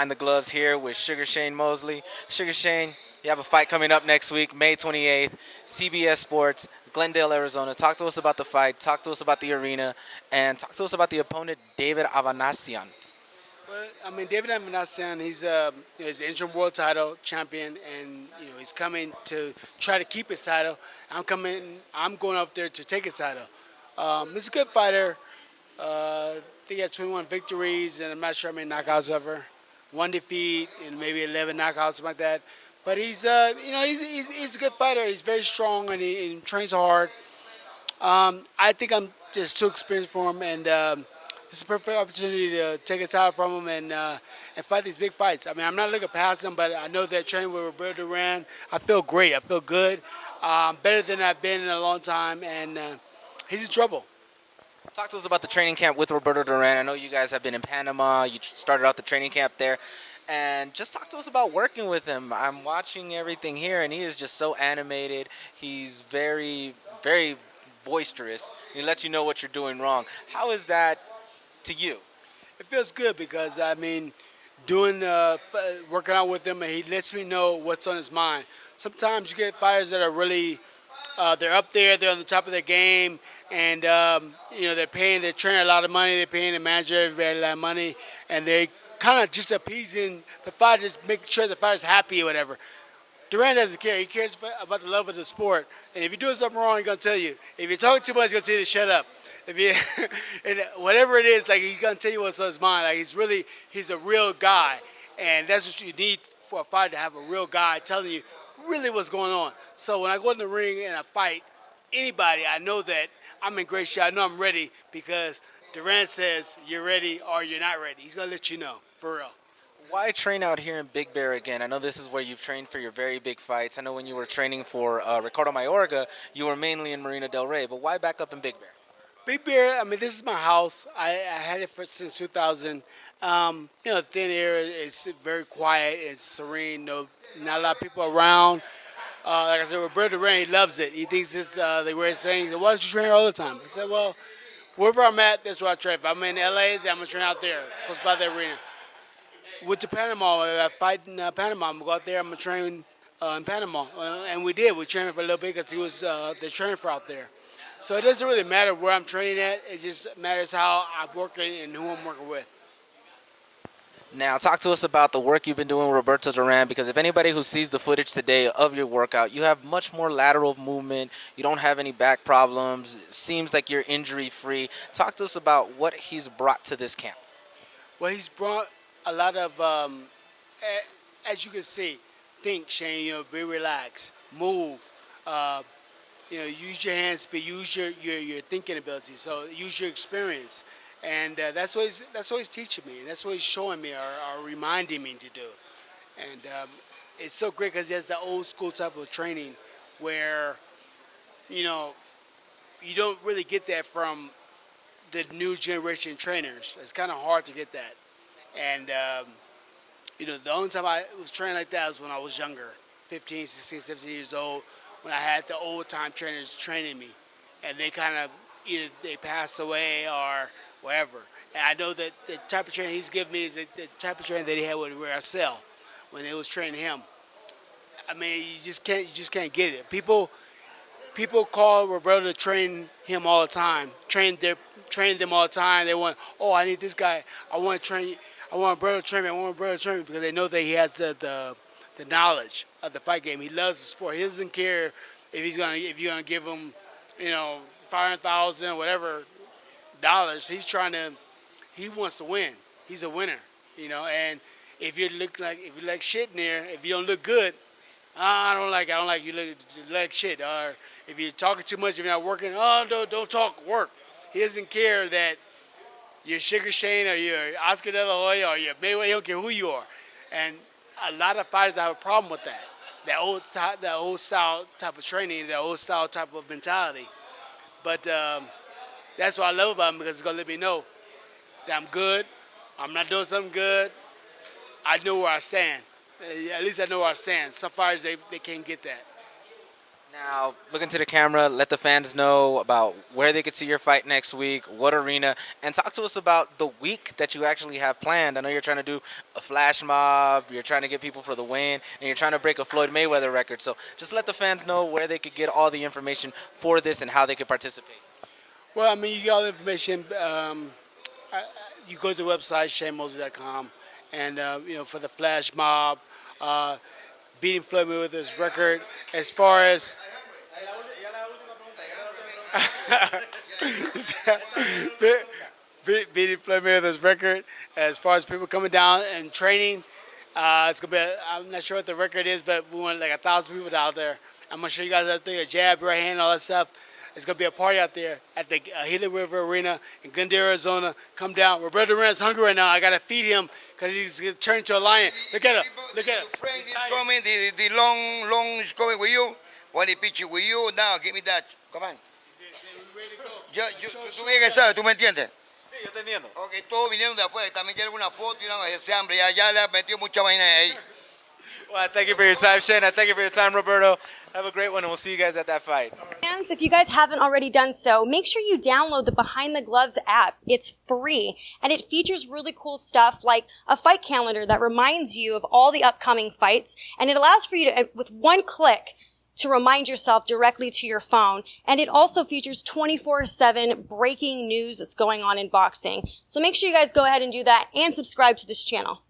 behind the gloves here with Sugar Shane Mosley. Sugar Shane, you have a fight coming up next week, May 28th, CBS Sports, Glendale, Arizona. Talk to us about the fight, talk to us about the arena, and talk to us about the opponent, David Avanasian. Well, I mean, David Amenazian, he's interim world title champion, and he's coming to try to keep his title. I'm going up there to take his title. He's a good fighter. I think he has 21 victories, and I'm not sure how many knockouts ever. One defeat and maybe 11 knockouts, something like that. But he's a good fighter. He's very strong and he trains hard. I think I'm just too experienced for him, and this is a perfect opportunity to take a title from him and fight these big fights. I mean, I'm not looking past him, but I know that training with Roberto Duran, I feel great. I feel good, better than I've been in a long time, and he's in trouble. Talk to us about the training camp with Roberto Duran. I know you guys have been in Panama. You started out the training camp there. And just talk to us about working with him. I'm watching everything here, and he is just so animated. He's very, very boisterous. He lets you know what you're doing wrong. How is that to you? It feels good because, I mean, working out with him, and he lets me know what's on his mind. Sometimes you get fighters that are really, they're up there, they're on the top of their game, and they're paying their trainer a lot of money, they're paying the manager a lot of money, and they kind of just appeasing the fighter, just making sure the fighter's happy or whatever. Durant doesn't care. He cares about the love of the sport, and if you're doing something wrong, he's gonna tell you. If you're talking too much, he's gonna tell you to shut up. If you, and whatever it is, like he's gonna tell you what's on his mind. Like he's a real guy, and that's what you need for a fighter, to have a real guy telling you really what's going on. So when I go in the ring and I fight anybody, I know that I'm in great shape. I know I'm ready because Durant says you're ready or you're not ready. He's gonna let you know, for real. Why train out here in Big Bear again? I know this is where you've trained for your very big fights. I know when you were training for Ricardo Mayorga, you were mainly in Marina Del Rey, but why back up in Big Bear? Big Bear, I mean, this is my house. I had it since 2000. Thin air is very quiet. It's serene. No, not a lot of people around. Like I said, Roberto Duran, he loves it. He thinks it's the greatest thing. He said, why don't you train here all the time? I said, well, wherever I'm at, that's where I train. If I'm in L.A., then I'm going to train out there, close by the arena. With the Panama, I fight in Panama. I'm going to go out there. I'm going to train in Panama. And we did. We trained for a little bit because he was the trainer for out there. So it doesn't really matter where I'm training at. It just matters how I'm working and who I'm working with. Now, talk to us about the work you've been doing with Roberto Duran, because if anybody who sees the footage today of your workout, you have much more lateral movement. You don't have any back problems. It seems like you're injury-free. Talk to us about what he's brought to this camp. Well, he's brought a lot of, as you can see, think, Shane, be relaxed, move, use your hand speed, use your thinking ability. So use your experience. And that's what he's teaching me, and that's what he's showing me or reminding me to do. And it's so great because he has that old school type of training where, you don't really get that from the new generation trainers. It's kind of hard to get that. And, the only time I was trained like that was when I was younger, 15, 16, 17 years old, when I had the old-time trainers training me. And they kind of either they passed away or wherever. And I know that the type of training he's giving me is the type of training that he had with Marcel when they was training him. I mean, you just can't get it. People call Roberto to train him all the time, train them all the time. They want, I need this guy. I want Roberto to train me. I want Roberto to train me because they know that he has the knowledge of the fight game. He loves the sport. He doesn't care if you're gonna give him, $500,000 whatever dollars. He wants to win. He's a winner, And if you look like shit in there, if you don't look good, I don't like you look like shit. Or if you're talking too much, if you're not working, don't talk, work. He doesn't care that you're Sugar Shane or you're Oscar De La Hoya or you're Mayweather. He don't care who you are. And a lot of fighters have a problem with that. That old style type of training, that old style type of mentality. But that's what I love about him because it's going to let me know that I'm good. I'm not doing something good. I know where I stand. At least I know where I stand. Some fighters, they can't get that. Now, look into the camera, let the fans know about where they could see your fight next week, what arena, and talk to us about the week that you actually have planned. I know you're trying to do a flash mob, you're trying to get people for the win, and you're trying to break a Floyd Mayweather record. So just let the fans know where they could get all the information for this and how they could participate. Well, I mean, you get all the information. You go to the website, ShaneMosley.com, and for the flash mob, beating Floyd Mayweather's record. As far as beating Floyd Mayweather's record, as far as people coming down and training, it's gonna be. I'm not sure what the record is, but we want like 1,000 people out there. I'm gonna show you guys out there, a jab, right hand, all that stuff. It's going to be a party out there at the Gila River Arena in Glendale, Arizona. Come down. Roberto Duran's hungry right now. I got to feed him because he's going to turn into a lion. Look at him. Look at him. Friend is coming. The long is coming with you. When he pitch with you, now give me that. Come on. Tú bien que sabes, ¿tú me entiendes? Sí, yo te entiendo. Ok, todos vinieron de afuera. También quieren una foto y una ese hambre. Ya le ha metido mucha vaina ahí. Well, I thank you for your time, Shane. I thank you for your time, Roberto. Have a great one, and we'll see you guys at that fight. Fans, if you guys haven't already done so, make sure you download the Behind the Gloves app. It's free, and it features really cool stuff like a fight calendar that reminds you of all the upcoming fights, and it allows for you to, with one click, to remind yourself directly to your phone. And it also features 24/7 breaking news that's going on in boxing. So make sure you guys go ahead and do that and subscribe to this channel.